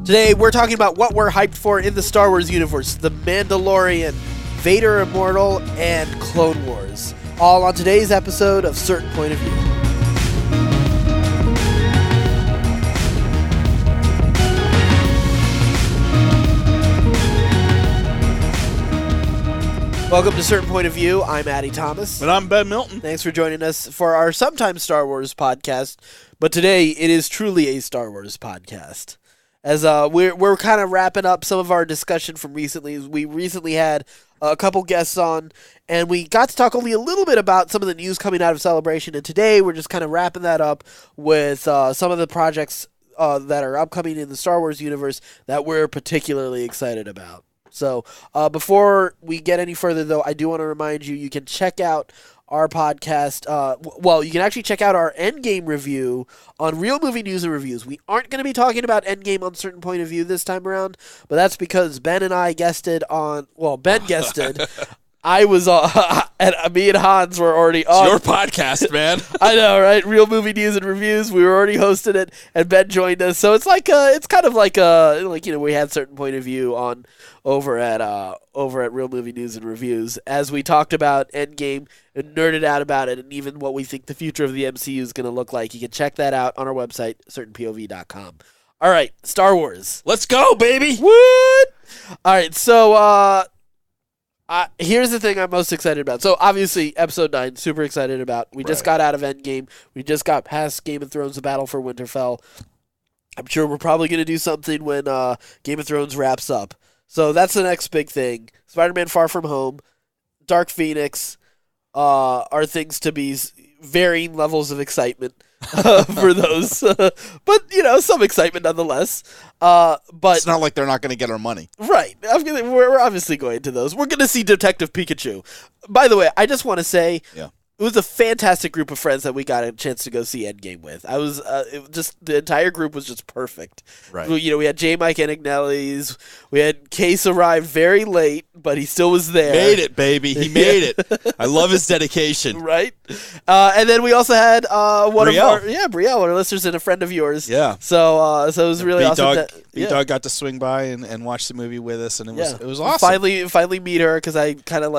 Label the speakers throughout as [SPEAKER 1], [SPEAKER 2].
[SPEAKER 1] Today, we're talking about what we're hyped for in the Star Wars universe, The Mandalorian, Vader Immortal, and Clone Wars. All on today's episode of Certain Point of View. Welcome to Certain Point of View. I'm Addy Thomas.
[SPEAKER 2] And I'm Ben Milton.
[SPEAKER 1] Thanks for joining us for our sometimes Star Wars podcast, but today it is truly a Star Wars podcast. As we're kind of wrapping up some of our discussion from recently. We recently had a couple guests on, and we got to talk only a little bit about some of the news coming out of Celebration, and today we're just kind of wrapping that up with some of the projects that are upcoming in the Star Wars universe that we're particularly excited about. So before we get any further, though, I do want to remind you can check out our podcast. You can actually check out our Endgame review on Real Movie News and Reviews. We aren't going to be talking about Endgame on Certain Point of View this time around, but that's because Ben and I guested on. Well, Ben guested. I was and me and Hans were already on.
[SPEAKER 2] It's your podcast, man.
[SPEAKER 1] I know, right? Real Movie News and Reviews. We were already hosting it, and Ben joined us. So it's like we had Certain Point of View on over at Real Movie News and Reviews as we talked about Endgame and nerded out about it, and even what we think the future of the MCU is going to look like. You can check that out on our website, certainpov.com. All right, Star Wars.
[SPEAKER 2] Let's go, baby.
[SPEAKER 1] What? All right, so here's the thing I'm most excited about. So, obviously, Episode 9, super excited about. We just got out of Endgame. We just got past Game of Thrones, The Battle for Winterfell. I'm sure we're probably going to do something when Game of Thrones wraps up. So, that's the next big thing. Spider-Man Far From Home, Dark Phoenix are things to be varying levels of excitement for those. But, some excitement nonetheless. But
[SPEAKER 2] it's not like they're not going to get our money.
[SPEAKER 1] Right. We're obviously going to those. We're going to see Detective Pikachu. By the way, I just want to say, it was a fantastic group of friends that we got a chance to go see Endgame with. I was the entire group was just perfect.
[SPEAKER 2] Right.
[SPEAKER 1] We had J. Mike Anagnelli's. We had Case arrived very late, but he still was there.
[SPEAKER 2] Made it, baby. He made it. I love his dedication.
[SPEAKER 1] Right. And then we also had
[SPEAKER 2] Brielle.
[SPEAKER 1] Brielle, our listeners and a friend of yours.
[SPEAKER 2] Yeah.
[SPEAKER 1] So it was really awesome.
[SPEAKER 2] B-Dog got to swing by and watch the movie with us, and it was awesome.
[SPEAKER 1] Finally meet her because I kind of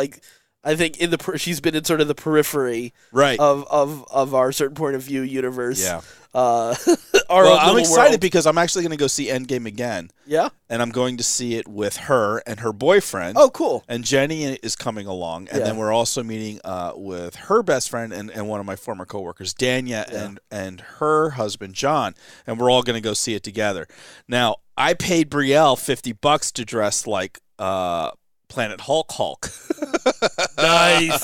[SPEAKER 1] I think she's been in sort of the periphery of our Certain Point of View universe.
[SPEAKER 2] Yeah.
[SPEAKER 1] I'm
[SPEAKER 2] excited because I'm actually going to go see Endgame again.
[SPEAKER 1] Yeah.
[SPEAKER 2] And I'm going to see it with her and her boyfriend.
[SPEAKER 1] Oh, cool.
[SPEAKER 2] And Jenny is coming along. And then we're also meeting with her best friend and one of my former coworkers, Danya, and her husband, John. And we're all going to go see it together. Now, I paid Brielle $50 to dress like Planet Hulk.
[SPEAKER 1] Nice.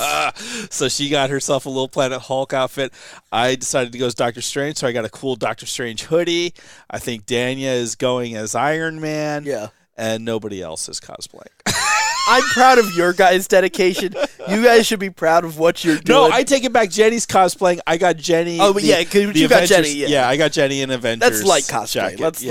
[SPEAKER 2] So she got herself a little Planet Hulk outfit. I decided to go as Doctor Strange, so I got a cool Doctor Strange hoodie. I think Danya is going as Iron Man.
[SPEAKER 1] Yeah.
[SPEAKER 2] And nobody else is cosplaying.
[SPEAKER 1] I'm proud of your guys' dedication. You guys should be proud of what you're doing.
[SPEAKER 2] No, I take it back. Jenny's cosplaying. I got Jenny.
[SPEAKER 1] Oh, but you got Jenny. Yeah,
[SPEAKER 2] I got Jenny in Avengers.
[SPEAKER 1] That's light cosplay.
[SPEAKER 2] Let's.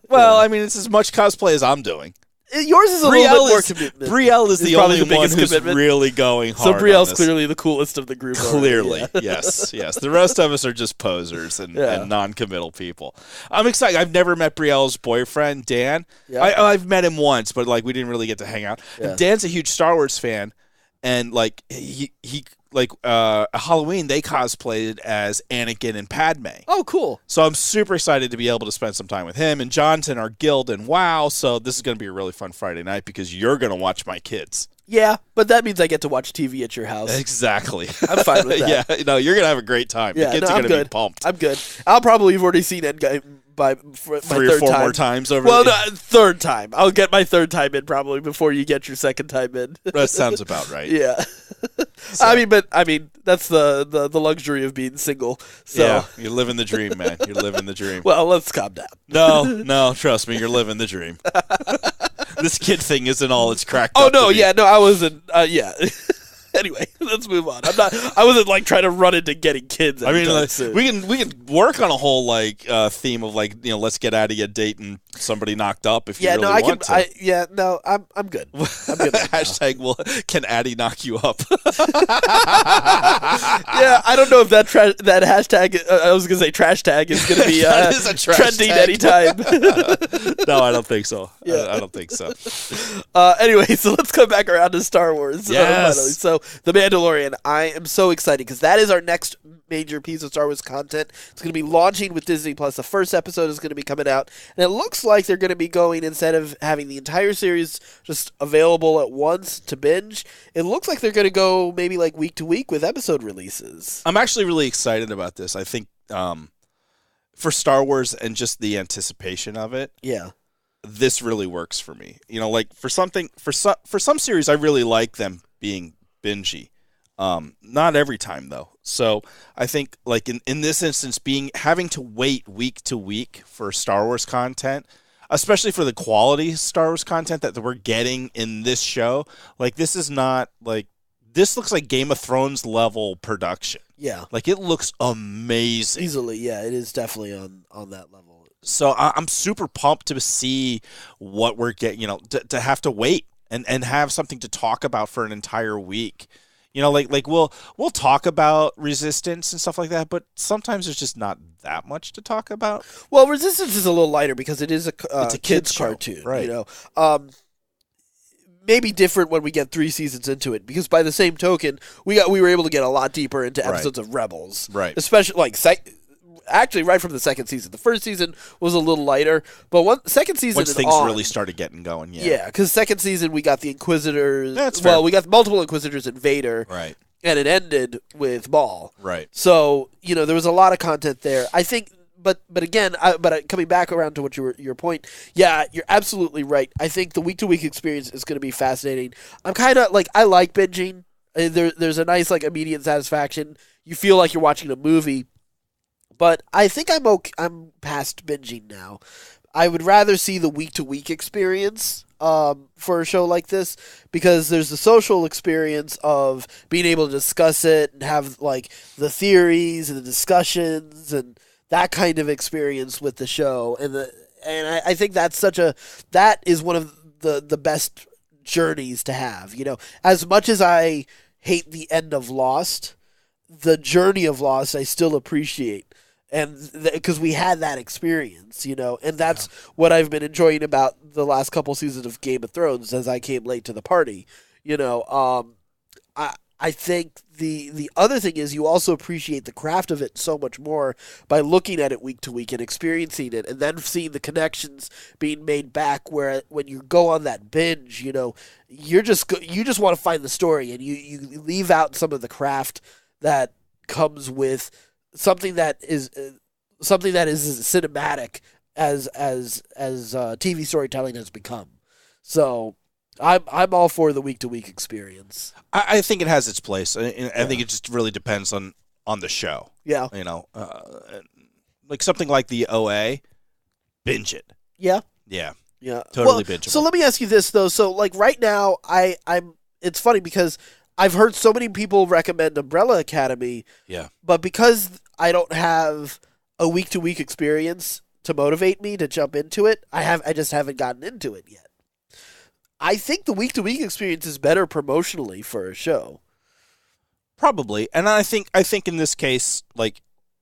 [SPEAKER 2] Well, I mean, it's as much cosplay as I'm doing.
[SPEAKER 1] Yours is a little bit more commitment.
[SPEAKER 2] Brielle is the only one who's really going hard.
[SPEAKER 1] So Brielle's clearly the coolest of the group.
[SPEAKER 2] Clearly, yes. The rest of us are just posers and non-committal people. I'm excited. I've never met Brielle's boyfriend, Dan. Yeah. I've met him once, but we didn't really get to hang out. Yeah. And Dan's a huge Star Wars fan, and he Halloween they cosplayed as Anakin and Padme.
[SPEAKER 1] Oh, cool!
[SPEAKER 2] So I'm super excited to be able to spend some time with him and Jonathan, our guild, and WoW. So this is going to be a really fun Friday night because you're going to watch my kids.
[SPEAKER 1] Yeah, but that means I get to watch TV at your house.
[SPEAKER 2] Exactly.
[SPEAKER 1] I'm fine with that.
[SPEAKER 2] Yeah, you're going to have a great time.
[SPEAKER 1] Yeah,
[SPEAKER 2] the kids are going to be pumped.
[SPEAKER 1] I'm good. I'll probably have already seen Endgame by my
[SPEAKER 2] 3 or 4 more times over.
[SPEAKER 1] Well, no, third time. I'll get my third time in probably before you get your second time in.
[SPEAKER 2] That sounds about right.
[SPEAKER 1] Yeah. So. I mean, that's the luxury of being single. So.
[SPEAKER 2] Yeah, you're living the dream, man. You're living the dream.
[SPEAKER 1] Well, let's calm down.
[SPEAKER 2] No, trust me, you're living the dream. This kid thing isn't all it's cracked up.
[SPEAKER 1] Oh no, I wasn't. Anyway, let's move on. I wasn't trying to run into getting kids.
[SPEAKER 2] I mean, we can work on a whole theme of let's get Addy a date and somebody knocked up if you really want to.
[SPEAKER 1] I'm good. I'm good.
[SPEAKER 2] Hashtag, well, can Addy knock you up?
[SPEAKER 1] Yeah, I don't know if that hashtag, I was going to say trash tag, is going to be trending anytime.
[SPEAKER 2] No, I don't think so. Yeah. I don't think so.
[SPEAKER 1] Anyway, so let's come back around to Star Wars.
[SPEAKER 2] Yes.
[SPEAKER 1] So, The Mandalorian, I am so excited because that is our next major piece of Star Wars content. It's going to be launching with Disney Plus. The first episode is going to be coming out, and it looks like they're going to be going, instead of having the entire series just available at once to binge, it looks like they're going to go maybe like week to week with episode releases.
[SPEAKER 2] I'm actually really excited about this. I think for Star Wars and just the anticipation of it, this really works for me. You know, like for some series, I really like them being bingey. Not every time though. So I think like in this instance, having to wait week to week for Star Wars content, especially for the quality Star Wars content that we're getting in this show, like this looks like Game of Thrones level production.
[SPEAKER 1] Yeah.
[SPEAKER 2] Like it looks amazing.
[SPEAKER 1] Easily, yeah, it is definitely on that level.
[SPEAKER 2] So I'm super pumped to see what we're getting, you know, to have to wait and have something to talk about for an entire week. You know, like we'll talk about Resistance and stuff like that, but sometimes there's just not that much to talk about.
[SPEAKER 1] Well, Resistance is a little lighter because it is a kids cartoon,
[SPEAKER 2] right?
[SPEAKER 1] You know, maybe different when we get 3 seasons into it, because by the same token, we were able to get a lot deeper into episodes of Rebels,
[SPEAKER 2] right?
[SPEAKER 1] Especially like actually right from the second season. The first season was a little lighter, but second season
[SPEAKER 2] once things really started getting going, yeah,
[SPEAKER 1] because second season we got the Inquisitors.
[SPEAKER 2] That's fair.
[SPEAKER 1] Well, we got multiple Inquisitors and Vader,
[SPEAKER 2] right?
[SPEAKER 1] And it ended with Maul,
[SPEAKER 2] right?
[SPEAKER 1] So you know there was a lot of content there. I think, but again, coming back around to what your point, yeah, you're absolutely right. I think the week to week experience is going to be fascinating. I'm kind of like, I like binging. There's a nice like immediate satisfaction. You feel like you're watching a movie. But I think I'm past binging now. I would rather see the week-to-week experience for a show like this, because there's the social experience of being able to discuss it and have like the theories and the discussions and that kind of experience with the show. And I think that is one of the best journeys to have. You know, as much as I hate the end of Lost, the journey of Lost I still appreciate. And because we had that experience, you know, and that's what I've been enjoying about the last couple seasons of Game of Thrones as I came late to the party. You know, I think the other thing is you also appreciate the craft of it so much more by looking at it week to week and experiencing it, and then seeing the connections being made back. Where when you go on that binge, you know, you just want to find the story, and you leave out some of the craft that comes with something that is as cinematic as TV storytelling has become. So I'm all for the week to week experience.
[SPEAKER 2] I think it has its place. I think it just really depends on the show.
[SPEAKER 1] Yeah,
[SPEAKER 2] you know, like something like the OA, binge it.
[SPEAKER 1] Yeah,
[SPEAKER 2] totally binge it.
[SPEAKER 1] So let me ask you this though. So like right now, I'm. It's funny because I've heard so many people recommend Umbrella Academy.
[SPEAKER 2] Yeah.
[SPEAKER 1] But because I don't have a week-to-week experience to motivate me to jump into it, I just haven't gotten into it yet. I think the week-to-week experience is better promotionally for a show.
[SPEAKER 2] Probably. And I think in this case, like,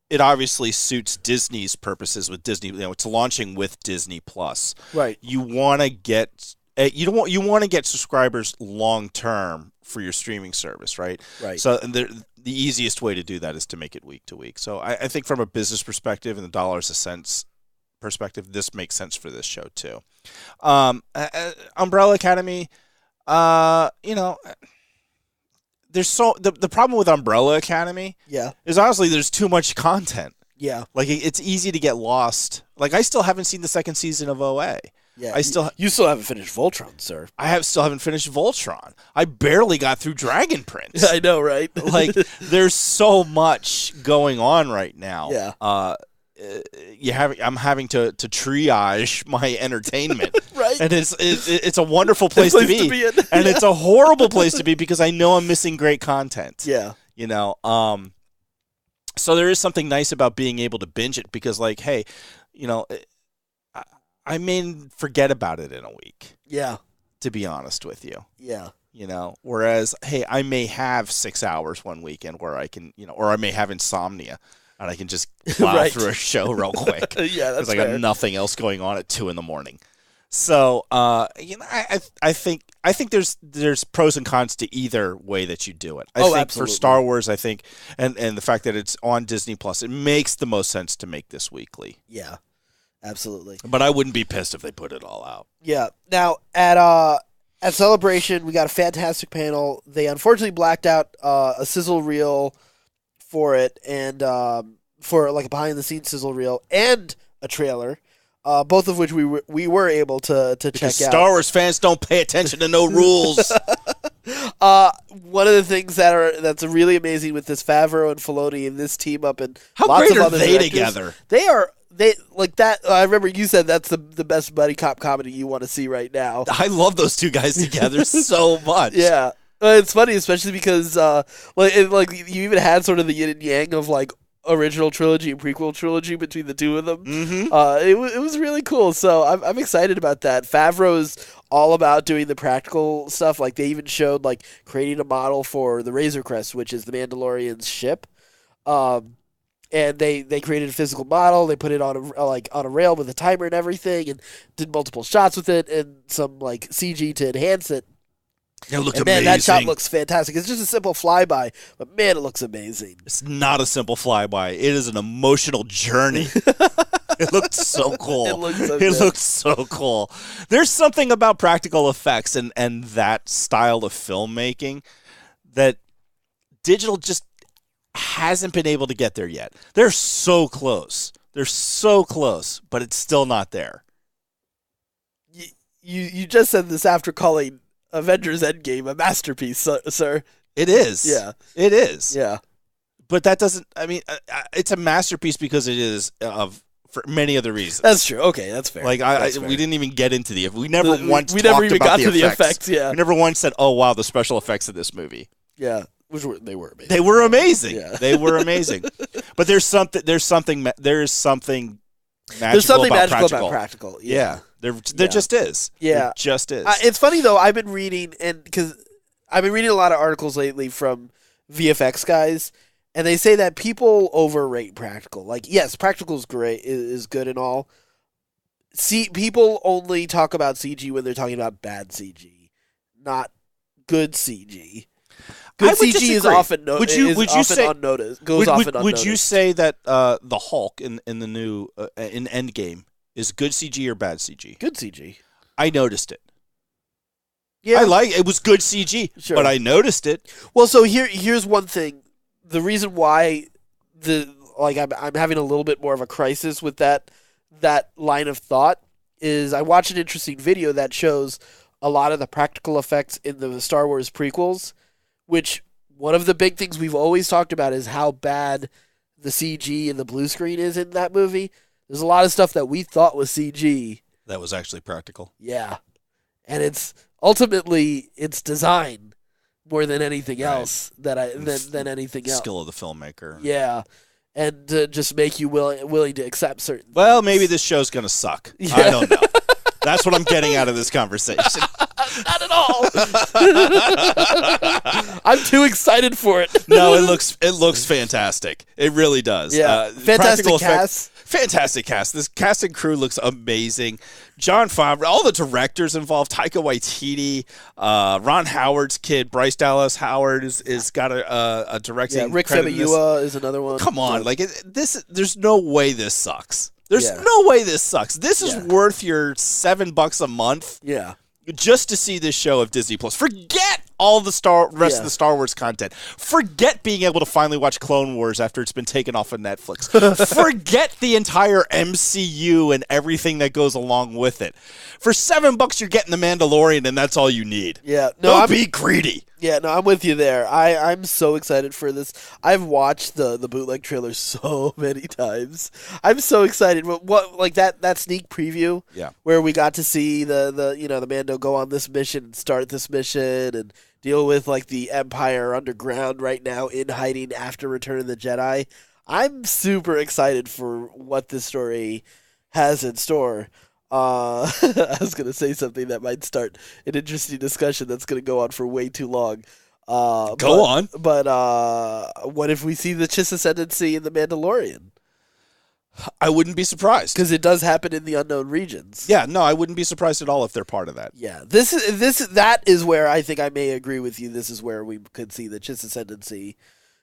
[SPEAKER 2] it obviously suits Disney's purposes with Disney. You know, it's launching with Disney Plus.
[SPEAKER 1] Right.
[SPEAKER 2] You want to get subscribers long term for your streaming service, right?
[SPEAKER 1] Right.
[SPEAKER 2] So the easiest way to do that is to make it week to week. So I think from a business perspective and the dollars a cents perspective, this makes sense for this show too. Umbrella Academy, you know, there's the problem with Umbrella Academy, is honestly there's too much content.
[SPEAKER 1] Yeah,
[SPEAKER 2] like it's easy to get lost. Like I still haven't seen the second season of OA.
[SPEAKER 1] Yeah, you still haven't finished Voltron, sir.
[SPEAKER 2] Still haven't finished Voltron. I barely got through Dragon Prince.
[SPEAKER 1] I know, right?
[SPEAKER 2] Like, there's so much going on right now.
[SPEAKER 1] Yeah.
[SPEAKER 2] I'm having to triage my entertainment.
[SPEAKER 1] Right.
[SPEAKER 2] And it's a wonderful place to be. And it's a horrible place to be because I know I'm missing great content.
[SPEAKER 1] Yeah.
[SPEAKER 2] You know, so there is something nice about being able to binge it because, like, hey, you know, I may forget about it in a week.
[SPEAKER 1] Yeah.
[SPEAKER 2] To be honest with you.
[SPEAKER 1] Yeah.
[SPEAKER 2] Whereas, hey, I may have 6 hours one weekend where I can, or I may have insomnia and I can just plow through a show real quick.
[SPEAKER 1] Yeah, that's
[SPEAKER 2] because I got nothing else going on at 2 a.m. So, I think there's pros and cons to either way that you do it. I think
[SPEAKER 1] absolutely.
[SPEAKER 2] For Star Wars, I think, and the fact that it's on Disney Plus, it makes the most sense to make this weekly.
[SPEAKER 1] Yeah, absolutely.
[SPEAKER 2] But I wouldn't be pissed if they put it all out.
[SPEAKER 1] Yeah. Now at Celebration, we got a fantastic panel. They unfortunately blacked out a sizzle reel for it, and for like a behind the scenes sizzle reel and a trailer. Both of which we were able to check out.
[SPEAKER 2] Star Wars fans don't pay attention to no rules.
[SPEAKER 1] One of the things that's really amazing with this Favreau and Filoni and this team up and
[SPEAKER 2] how
[SPEAKER 1] lots
[SPEAKER 2] great
[SPEAKER 1] of
[SPEAKER 2] are
[SPEAKER 1] other
[SPEAKER 2] they
[SPEAKER 1] directors,
[SPEAKER 2] together?
[SPEAKER 1] They like that. I remember you said that's the best buddy cop comedy you want to see right now.
[SPEAKER 2] I love those two guys together so much.
[SPEAKER 1] Yeah, it's funny, especially because like you even had sort of the yin and yang of like original trilogy and prequel trilogy between the two of them.
[SPEAKER 2] Mm-hmm.
[SPEAKER 1] It was really cool. So I'm excited about that. Favreau's all about doing the practical stuff. Like they even showed like creating a model for the Razor Crest, which is the Mandalorian's ship. And they created a physical model. They put it on a rail with a timer and everything, and did multiple shots with it and some like CG to enhance it.
[SPEAKER 2] It looked
[SPEAKER 1] and
[SPEAKER 2] amazing.
[SPEAKER 1] Man, that shot looks fantastic. It's just a simple flyby, but man, it looks amazing.
[SPEAKER 2] It's not a simple flyby. It is an emotional journey. It looked so cool.
[SPEAKER 1] It looked
[SPEAKER 2] so cool. There's something about practical effects and that style of filmmaking that digital just hasn't been able to get there yet. They're so close. But it's still not there.
[SPEAKER 1] You just said this after calling Avengers Endgame a masterpiece, sir.
[SPEAKER 2] It is.
[SPEAKER 1] Yeah.
[SPEAKER 2] It is.
[SPEAKER 1] Yeah.
[SPEAKER 2] But that doesn't, I mean, it's a masterpiece because it is for many other reasons.
[SPEAKER 1] That's true. Okay, that's fair.
[SPEAKER 2] Like, we didn't even get into we never even got
[SPEAKER 1] to the effects, yeah.
[SPEAKER 2] We never once said, oh, wow, the special effects of this movie.
[SPEAKER 1] Yeah. They were amazing.
[SPEAKER 2] They were amazing.
[SPEAKER 1] Yeah.
[SPEAKER 2] They were amazing. But there's something
[SPEAKER 1] magical
[SPEAKER 2] about
[SPEAKER 1] practical.
[SPEAKER 2] Yeah. There just is.
[SPEAKER 1] Yeah.
[SPEAKER 2] There just is.
[SPEAKER 1] It's funny though. I've been reading because I've been reading a lot of articles lately from VFX guys, and they say that people overrate practical. Like, yes, practical is great, is good and all. People only talk about CG when they're talking about bad CG, not good CG. Good CG is often unnoticed.
[SPEAKER 2] Would you say that the Hulk in the new in Endgame is good CG or bad CG?
[SPEAKER 1] Good CG.
[SPEAKER 2] I noticed it.
[SPEAKER 1] Yeah,
[SPEAKER 2] it was good CG,
[SPEAKER 1] sure.
[SPEAKER 2] But I noticed it.
[SPEAKER 1] Well, so here's one thing. The reason why I'm having a little bit more of a crisis with that line of thought is I watched an interesting video that shows a lot of the practical effects in the Star Wars prequels, which one of the big things we've always talked about is how bad the CG and the blue screen is in that movie. There's a lot of stuff that we thought was CG.
[SPEAKER 2] That was actually practical.
[SPEAKER 1] Yeah. And it's ultimately it's design more than anything else than anything else.
[SPEAKER 2] Skill of the filmmaker.
[SPEAKER 1] Yeah. And to just make you willing to accept certain
[SPEAKER 2] Well,
[SPEAKER 1] things.
[SPEAKER 2] maybe this show's going to suck. Yeah. I don't know. That's what I'm getting out of this conversation.
[SPEAKER 1] Not at all. I'm too excited for it.
[SPEAKER 2] No, it looks fantastic. It really does.
[SPEAKER 1] Yeah, fantastic cast.
[SPEAKER 2] Fantastic cast. This cast and crew looks amazing. Jon Favreau, all the directors involved, Taika Waititi, Ron Howard's kid, Bryce Dallas Howard is got a directing.
[SPEAKER 1] Yeah, Rick Famuyiwa is another one.
[SPEAKER 2] Come on, there's no way this sucks. There's no way this sucks. This is worth your $7 a month.
[SPEAKER 1] Yeah.
[SPEAKER 2] Just to see this show of Disney Plus. Forget all the rest of the Star Wars content. Forget being able to finally watch Clone Wars after it's been taken off of Netflix. Forget the entire MCU and everything that goes along with it. For $7, you're getting the Mandalorian, and that's all you need.
[SPEAKER 1] Yeah,
[SPEAKER 2] Don't be greedy.
[SPEAKER 1] Yeah, no, I'm with you there. I'm so excited for this. I've watched the bootleg trailer so many times. I'm so excited. What like that sneak preview?
[SPEAKER 2] Yeah.
[SPEAKER 1] Where we got to see the Mando go on this mission and start this mission and deal with like the Empire underground right now in hiding after Return of the Jedi. I'm super excited for what this story has in store. I was going to say something that might start an interesting discussion that's going to go on for way too long.
[SPEAKER 2] Go on.
[SPEAKER 1] But what if we see the Chiss Ascendancy in The Mandalorian?
[SPEAKER 2] I wouldn't be surprised.
[SPEAKER 1] Because it does happen in the unknown regions.
[SPEAKER 2] Yeah, no, I wouldn't be surprised at all if they're part of that.
[SPEAKER 1] Yeah, that is where I think I may agree with you. This is where we could see the Chiss Ascendancy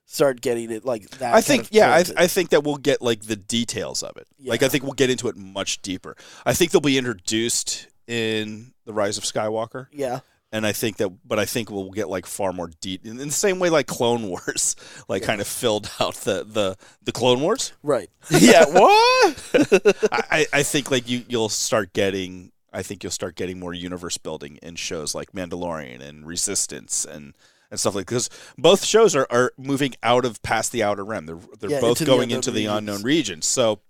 [SPEAKER 1] start getting it like that.
[SPEAKER 2] I think that we'll get like the details of it. Yeah. Like I think we'll get into it much deeper. I think they'll be introduced in The Rise of Skywalker.
[SPEAKER 1] Yeah.
[SPEAKER 2] And I think we'll get like far more deep in the same way like Clone Wars kind of filled out the Clone Wars.
[SPEAKER 1] Right. Yeah. What?
[SPEAKER 2] I think like you'll start getting more universe building in shows like Mandalorian and Resistance and stuff like, because both shows are moving past the Outer Rim. They're both going into the unknown regions. So,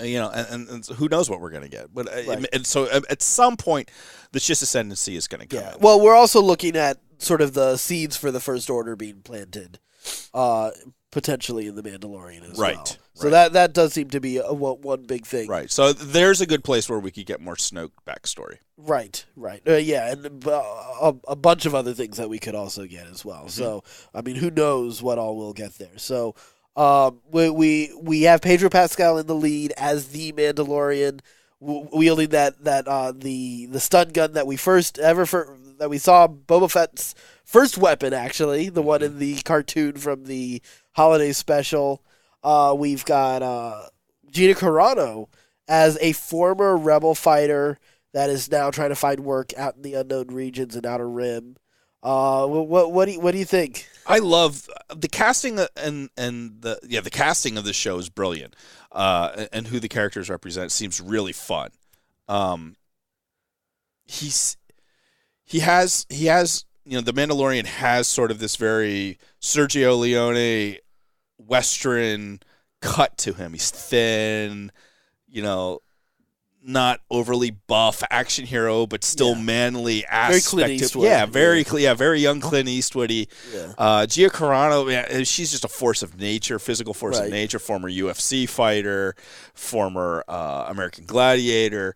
[SPEAKER 2] and who knows what we're going to get. But right. And so at some point, the Chiss Ascendancy is going to come in.
[SPEAKER 1] Well, we're also looking at sort of the seeds for the First Order being planted, potentially in The Mandalorian as well. So that does seem to be one big thing.
[SPEAKER 2] Right. So there's a good place where we could get more Snoke backstory.
[SPEAKER 1] Right. Yeah, and a bunch of other things that we could also get as well. Mm-hmm. So, I mean, who knows what all we'll get there. So, we have Pedro Pascal in the lead as the Mandalorian, wielding the stun gun that we that we saw Boba Fett's first weapon, actually, the one in the cartoon from the holiday special. We've got Gina Carano as a former rebel fighter that is now trying to find work out in the unknown regions and Outer Rim. What do you think?
[SPEAKER 2] I love the casting the casting of the show is brilliant, and who the characters represent seems really fun. He has the Mandalorian has sort of this very Sergio Leone Western cut to him. He's thin, not overly buff action hero, but still manly aspect.
[SPEAKER 1] Very Clint Eastwood.
[SPEAKER 2] Very young Clint Eastwoody. Yeah. Gia Carano, she's just a force of nature, physical force of nature. Former UFC fighter, former American Gladiator.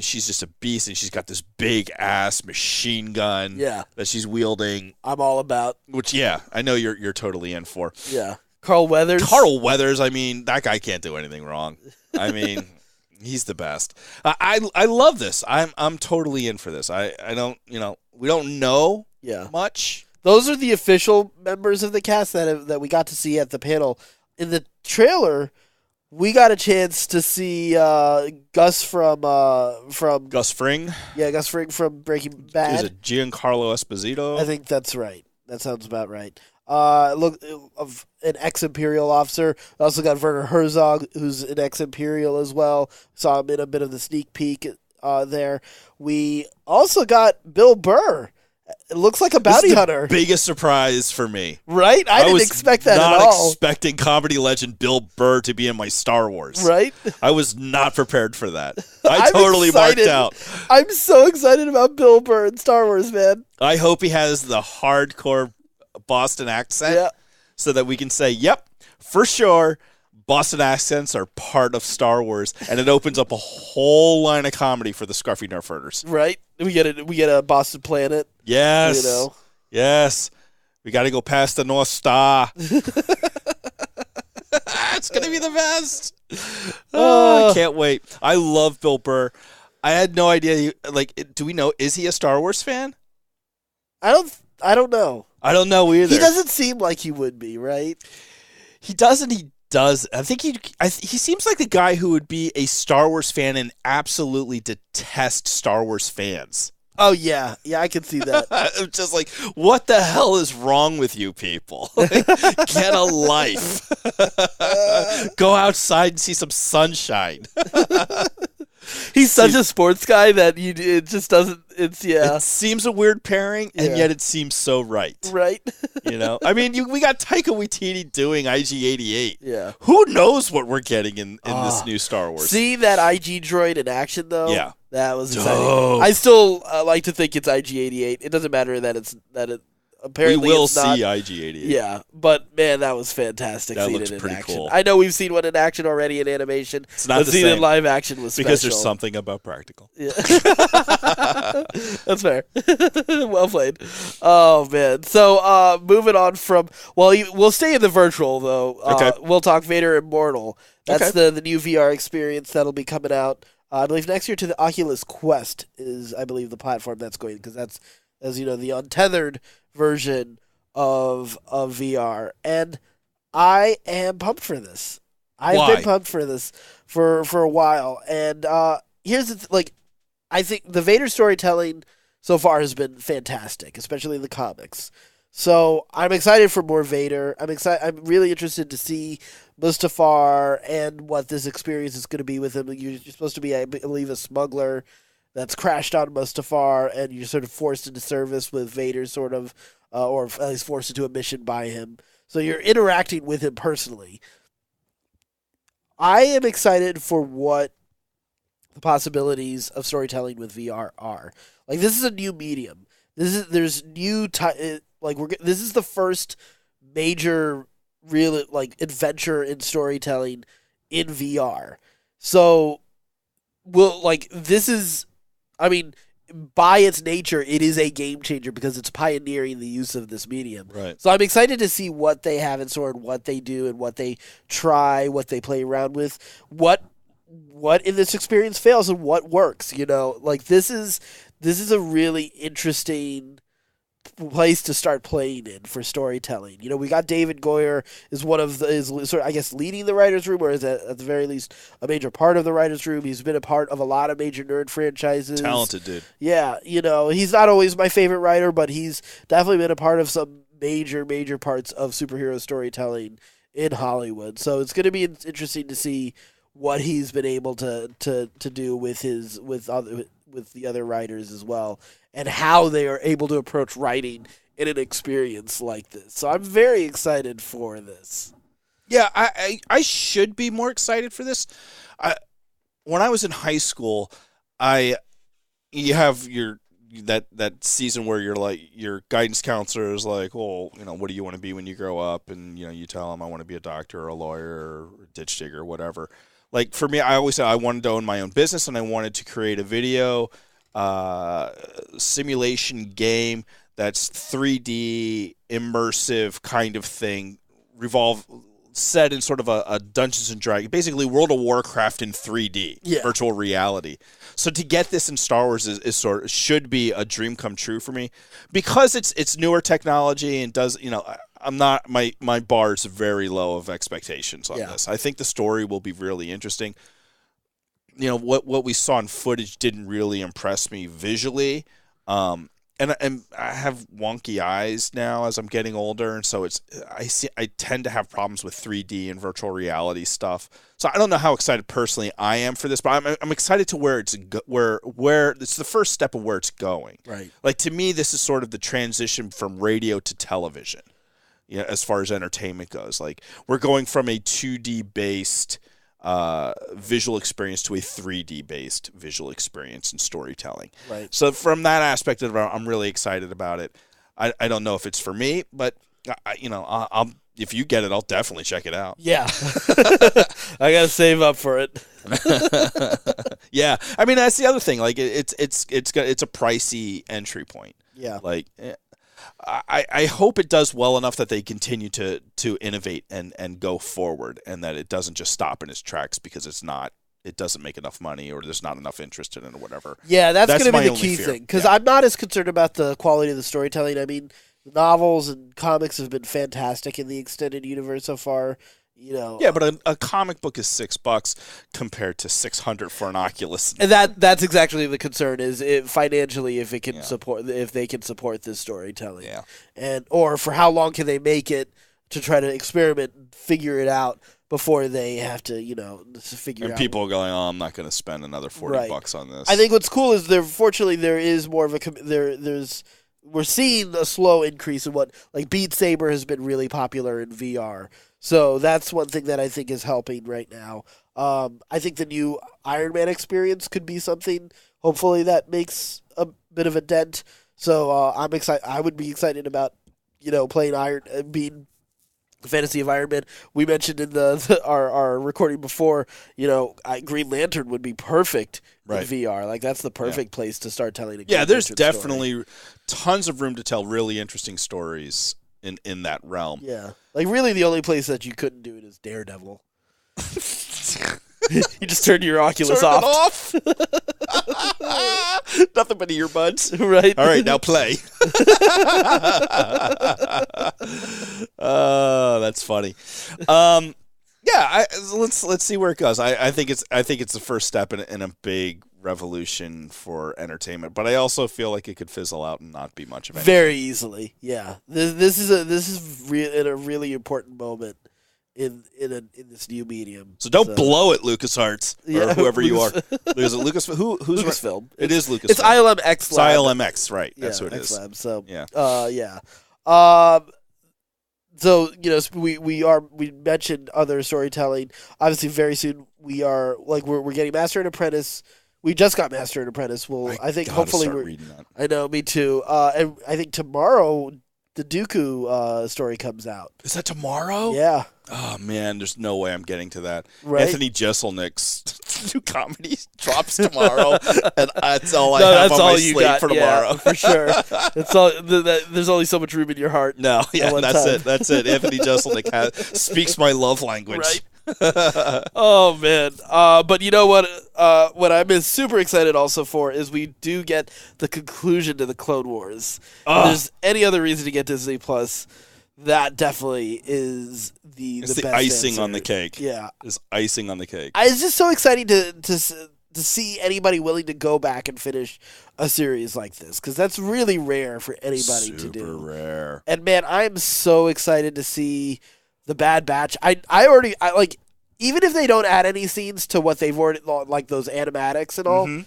[SPEAKER 2] She's just a beast, and she's got this big ass machine gun that she's wielding.
[SPEAKER 1] I'm all about.
[SPEAKER 2] Which I know you're totally in for.
[SPEAKER 1] Yeah. Carl Weathers.
[SPEAKER 2] That guy can't do anything wrong. He's the best. I love this. I'm totally in for this. I don't we don't know much.
[SPEAKER 1] Those are the official members of the cast that we got to see at the panel. In the trailer, we got a chance to see Gus from
[SPEAKER 2] Gus Fring.
[SPEAKER 1] Yeah, Gus Fring from Breaking Bad.
[SPEAKER 2] Is it Giancarlo Esposito?
[SPEAKER 1] I think that's right. That sounds about right. Look, of an ex-Imperial officer. We also got Werner Herzog, who's an ex-Imperial as well. Saw him in a bit of the sneak peek there. We also got Bill Burr. It looks like a bounty hunter.
[SPEAKER 2] Biggest surprise for me.
[SPEAKER 1] Right? I didn't expect that at all.
[SPEAKER 2] I was not expecting comedy legend Bill Burr to be in my Star Wars.
[SPEAKER 1] Right?
[SPEAKER 2] I was not prepared for that. I totally marked out.
[SPEAKER 1] I'm so excited about Bill Burr in Star Wars, man.
[SPEAKER 2] I hope he has the hardcore Boston accent so that we can say, yep, for sure, Boston accents are part of Star Wars, and it opens up a whole line of comedy for the Scruffy Nerfers.
[SPEAKER 1] Right? We get a Boston Planet.
[SPEAKER 2] Yes. Yes. We got to go past the North Star. It's going to be the best. I can't wait. I love Bill Burr. I had no idea. Do we know, is he a Star Wars fan?
[SPEAKER 1] I don't know.
[SPEAKER 2] I don't know either.
[SPEAKER 1] He doesn't seem like he would be, right?
[SPEAKER 2] He doesn't. He does. I think he seems like the guy who would be a Star Wars fan and absolutely detest Star Wars fans.
[SPEAKER 1] Oh, yeah. Yeah, I can see that.
[SPEAKER 2] I'm just like, what the hell is wrong with you people? Get a life. Go outside and see some sunshine.
[SPEAKER 1] He's such a sports guy that it just doesn't. It
[SPEAKER 2] seems a weird pairing, and yet it seems so right.
[SPEAKER 1] Right.
[SPEAKER 2] We got Taika Waititi doing IG-88.
[SPEAKER 1] Yeah.
[SPEAKER 2] Who knows what we're getting in this new Star Wars?
[SPEAKER 1] See that IG droid in action though?
[SPEAKER 2] Yeah.
[SPEAKER 1] That was exciting. I still like to think it's IG-88. It doesn't matter that apparently
[SPEAKER 2] we will
[SPEAKER 1] it's not.
[SPEAKER 2] see IG-88.
[SPEAKER 1] Yeah, but man, that was fantastic.
[SPEAKER 2] That
[SPEAKER 1] seeing
[SPEAKER 2] looks
[SPEAKER 1] it in
[SPEAKER 2] pretty
[SPEAKER 1] action.
[SPEAKER 2] cool.
[SPEAKER 1] I know we've seen one in action already in animation.
[SPEAKER 2] It's not the
[SPEAKER 1] seeing it
[SPEAKER 2] same.
[SPEAKER 1] in live action was
[SPEAKER 2] because
[SPEAKER 1] special.
[SPEAKER 2] there's something about practical.
[SPEAKER 1] Yeah. That's fair. Well played. Oh man. So moving on from we'll stay in the virtual though.
[SPEAKER 2] Okay.
[SPEAKER 1] We'll talk Vader Immortal. That's the new VR experience that'll be coming out. I believe next year to the Oculus Quest is, I believe, the platform that's going, because that's, as you know, the untethered version of VR. And I am pumped for this. I've been pumped for this for a while. And here's the I think the Vader storytelling so far has been fantastic, especially in the comics. So I'm excited for more Vader. I'm really interested to see Mustafar and what this experience is going to be with him. You're supposed to be, I believe, a smuggler that's crashed on Mustafar, and you're sort of forced into service with Vader, sort of, or at least forced into a mission by him. So you're interacting with him personally. I am excited for what the possibilities of storytelling with VR are. Like, this is a new medium. There's new this is the first major real adventure in storytelling in VR. So this is, I mean, by its nature, it is a game changer because it's pioneering the use of this medium.
[SPEAKER 2] Right.
[SPEAKER 1] So I'm excited to see what they have in store and what they do and what they try, what they play around with, what in this experience fails and what works. This is a really interesting place to start playing in for storytelling. We got David Goyer is leading the writers' room, or is at the very least a major part of the writers' room. He's been a part of a lot of major nerd franchises.
[SPEAKER 2] Talented dude.
[SPEAKER 1] Yeah, he's not always my favorite writer, but he's definitely been a part of some major parts of superhero storytelling in Hollywood. So it's going to be interesting to see what he's been able to do with the other writers as well, and how they are able to approach writing in an experience like this. So I'm very excited for this.
[SPEAKER 2] Yeah, I should be more excited for this. When I was in high school, you have that season where you're like, your guidance counselor is like, well, what do you want to be when you grow up? And you tell them, I want to be a doctor or a lawyer or a ditch digger or whatever. Like, for me, I always said I wanted to own my own business, and I wanted to create a video simulation game that's 3D immersive kind of thing, set in sort of a Dungeons and Dragons, basically World of Warcraft in 3D, virtual reality. So to get this in Star Wars is should be a dream come true for me, because it's newer technology and does, I'm not, my bar is very low of expectations on this. I think the story will be really interesting. What we saw in footage didn't really impress me visually. And I have wonky eyes now as I'm getting older, and so I tend to have problems with 3D and virtual reality stuff. So I don't know how excited personally I am for this, but I'm excited to where it's the first step of where it's going.
[SPEAKER 1] Right.
[SPEAKER 2] Like, to me, this is sort of the transition from radio to television. As far as entertainment goes, like, we're going from a 2D based visual experience to a 3D based visual experience and storytelling.
[SPEAKER 1] Right.
[SPEAKER 2] So from that aspect of it, I'm really excited about it. I don't know if it's for me, but I'll if you get it, I'll definitely check it out.
[SPEAKER 1] Yeah. I gotta save up for it.
[SPEAKER 2] Yeah, I mean, that's the other thing. Like, it's a pricey entry point.
[SPEAKER 1] Yeah.
[SPEAKER 2] Like, I hope it does well enough that they continue to innovate and go forward, and that it doesn't just stop in its tracks because it doesn't make enough money, or there's not enough interest in it, or whatever.
[SPEAKER 1] Yeah, that's going to be the
[SPEAKER 2] only
[SPEAKER 1] key
[SPEAKER 2] fear.
[SPEAKER 1] thing, because I'm not as concerned about the quality of the storytelling. I mean, the novels and comics have been fantastic in the extended universe so far.
[SPEAKER 2] Yeah, but a comic book is $6 compared to $600 for an Oculus.
[SPEAKER 1] And that's exactly the concern, is financially, if it can support, if they can support this storytelling.
[SPEAKER 2] Yeah.
[SPEAKER 1] Or for how long can they make it to try to experiment and figure it out before they have to, figure out.
[SPEAKER 2] And people are going, I'm not going to spend another $40 on this.
[SPEAKER 1] I think what's cool is fortunately there is more of we're seeing a slow increase in Beat Saber has been really popular in VR. So that's one thing that I think is helping right now. I think the new Iron Man experience could be something, hopefully, that makes a bit of a dent. So I'm excited. I would be excited about playing being the fantasy of Iron Man. We mentioned in our recording before, Green Lantern would be perfect in VR. Like, that's the perfect place to start telling a Green
[SPEAKER 2] there's
[SPEAKER 1] Lantern
[SPEAKER 2] definitely
[SPEAKER 1] story.
[SPEAKER 2] tons of room to tell really interesting stories in that realm.
[SPEAKER 1] Yeah. Like, really the only place that you couldn't do it is Daredevil. You just turn your Oculus off.
[SPEAKER 2] Nothing but earbuds.
[SPEAKER 1] Right.
[SPEAKER 2] All right, now play. Oh, that's funny. Let's see where it goes. I think it's the first step in a big revolution for entertainment, but I also feel like it could fizzle out and not be much of anything.
[SPEAKER 1] Very easily. Yeah. This is a really important moment in this new medium.
[SPEAKER 2] So don't blow it, LucasArts, or whoever you are. Is it Lucas? Who's
[SPEAKER 1] Lucasfilm?
[SPEAKER 2] It is Lucasfilm.
[SPEAKER 1] It's ILM X Lab.
[SPEAKER 2] It's ILM X, right? That's who it is.
[SPEAKER 1] X Lab. So
[SPEAKER 2] yeah.
[SPEAKER 1] So we mentioned other storytelling. Obviously, very soon we're getting Master and Apprentice. We just got Master and Apprentice. I think hopefully we're reading that. I know, me too. And I think tomorrow the Dooku story comes out.
[SPEAKER 2] Is that tomorrow?
[SPEAKER 1] Yeah.
[SPEAKER 2] Oh man, there's no way I'm getting to that.
[SPEAKER 1] Right?
[SPEAKER 2] Anthony Jeselnik's new comedy drops tomorrow, and that's all I have on my slate for tomorrow.
[SPEAKER 1] Yeah, for sure. It's all. There's only so much room in your heart.
[SPEAKER 2] No, that's it. Anthony Jeselnik speaks my love language.
[SPEAKER 1] Right. Oh man. But you know what? What I'm super excited also for is we do get the conclusion to the Clone Wars. If there's any other reason to get Disney Plus, that definitely is the best
[SPEAKER 2] icing
[SPEAKER 1] answer.
[SPEAKER 2] on the cake.
[SPEAKER 1] Yeah,
[SPEAKER 2] it's icing on the cake.
[SPEAKER 1] It's just so exciting to see anybody willing to go back and finish a series like this, because that's really rare for anybody to do.
[SPEAKER 2] Super rare.
[SPEAKER 1] And man, I'm so excited to see the Bad Batch. I like, even if they don't add any scenes to what they've already, like those animatics and all, and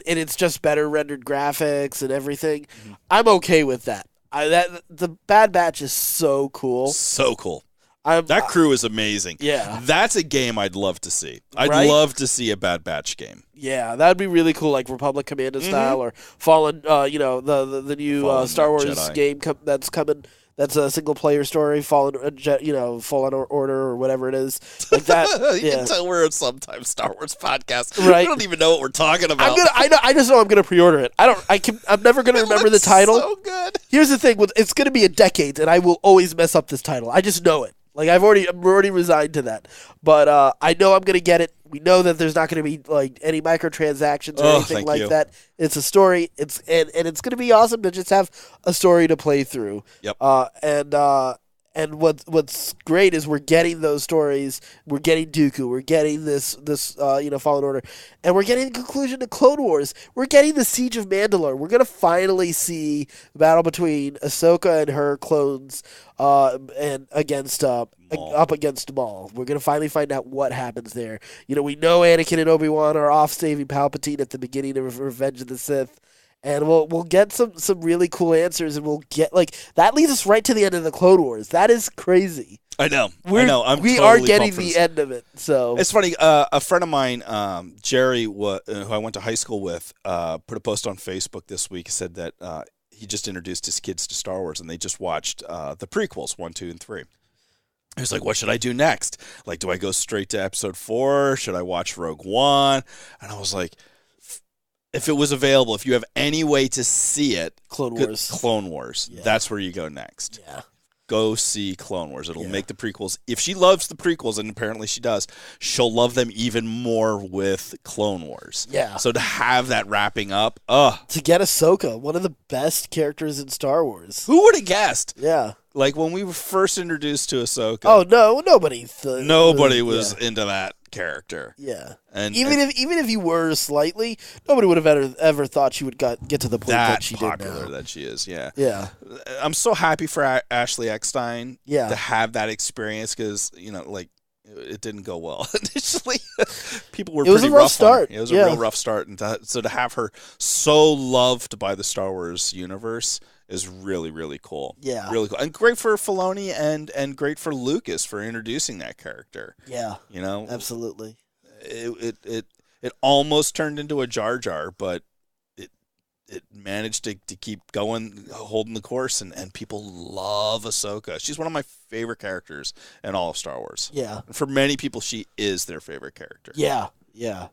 [SPEAKER 1] it's just better rendered graphics and everything, I'm okay with that. The Bad Batch is so cool.
[SPEAKER 2] So cool. That crew is amazing.
[SPEAKER 1] Yeah.
[SPEAKER 2] That's a game I'd love to see. I'd love to see a Bad Batch game.
[SPEAKER 1] Yeah, that'd be really cool, like Republic Commando style, or Fallen, the new Star Wars Jedi game that's coming. That's a single-player story, Fallen Order or whatever it is, like that.
[SPEAKER 2] You can tell we're sometimes Star Wars podcast.
[SPEAKER 1] Right?
[SPEAKER 2] We don't even know what we're talking about.
[SPEAKER 1] I just know I'm gonna pre-order it. I'm never gonna remember the title.
[SPEAKER 2] So good.
[SPEAKER 1] Here's the thing: it's gonna be a decade, and I will always mess up this title. I just know it. Like I'm already resigned to that. But I know I'm gonna get it. We know that there's not gonna be like any microtransactions or anything like that. It's a story. It's gonna be awesome to just have a story to play through.
[SPEAKER 2] Yep.
[SPEAKER 1] And what's great is we're getting those stories. We're getting Dooku. We're getting this Fallen Order, and we're getting the conclusion to Clone Wars. We're getting the Siege of Mandalore. We're gonna finally see the battle between Ahsoka and her clones, and up against Maul. We're gonna finally find out what happens there. We know Anakin and Obi-Wan are off saving Palpatine at the beginning of Revenge of the Sith. And we'll get some really cool answers, and we'll get that leads us right to the end of the Clone Wars. That is crazy.
[SPEAKER 2] I know.
[SPEAKER 1] We are getting the end of it. So
[SPEAKER 2] it's funny. A friend of mine, Jerry, who I went to high school with, put a post on Facebook this week. Said that he just introduced his kids to Star Wars, and they just watched the prequels 1, 2, and 3. He was like, "What should I do next? Like, do I go straight to Episode 4? Should I watch Rogue One?" And I was like, if it was available, if you have any way to see it, Clone Wars, yeah. That's where you go next.
[SPEAKER 1] Yeah.
[SPEAKER 2] Go see Clone Wars. It'll make the prequels. If she loves the prequels, and apparently she does, she'll love them even more with Clone Wars.
[SPEAKER 1] Yeah.
[SPEAKER 2] So to have that wrapping up,
[SPEAKER 1] to get Ahsoka, one of the best characters in Star Wars.
[SPEAKER 2] Who would have guessed?
[SPEAKER 1] Yeah.
[SPEAKER 2] Like when we were first introduced to Ahsoka.
[SPEAKER 1] Oh no, nobody
[SPEAKER 2] was into that character.
[SPEAKER 1] Yeah. And even if you were slightly, nobody would have ever thought she would get to the point that she did now.
[SPEAKER 2] That popular that she is, yeah.
[SPEAKER 1] Yeah.
[SPEAKER 2] I'm so happy for Ashley Eckstein
[SPEAKER 1] to
[SPEAKER 2] have that experience, because it didn't go well initially. People were
[SPEAKER 1] It was a rough start.
[SPEAKER 2] It was a real rough start, and so to have her so loved by the Star Wars universe is really, really cool.
[SPEAKER 1] Yeah.
[SPEAKER 2] Really cool. And great for Filoni and great for Lucas for introducing that character.
[SPEAKER 1] Yeah.
[SPEAKER 2] Absolutely. It almost turned into a Jar Jar, but it managed to keep going, holding the course, and people love Ahsoka. She's one of my favorite characters in all of Star Wars.
[SPEAKER 1] Yeah.
[SPEAKER 2] And for many people, she is their favorite character.
[SPEAKER 1] Yeah.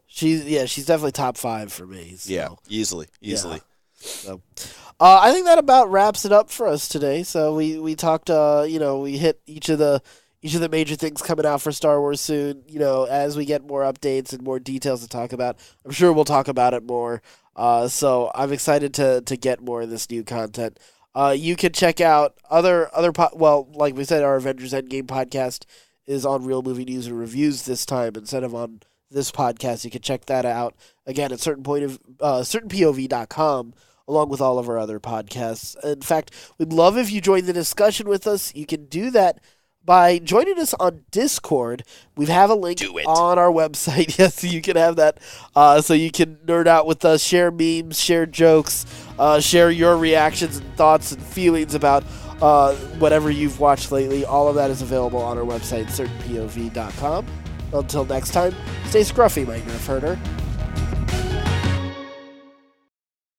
[SPEAKER 1] She's definitely top 5 for me. So.
[SPEAKER 2] Yeah, easily.
[SPEAKER 1] Yeah. So, I think that about wraps it up for us today. So we talked, we hit each of the major things coming out for Star Wars soon. As we get more updates and more details to talk about, I'm sure we'll talk about it more. So I'm excited to get more of this new content. You can check out like we said, our Avengers Endgame podcast is on Real Movie News and Reviews this time instead of on this podcast. You can check that out again at certainpov.com. along with all of our other podcasts. In fact, we'd love if you join the discussion with us. You can do that by joining us on Discord. We have a link on our website. Yes, you can have that. So you can nerd out with us, share memes, share jokes, share your reactions and thoughts and feelings about whatever you've watched lately. All of that is available on our website, certainpov.com. Until next time, stay scruffy, my Nerf herder.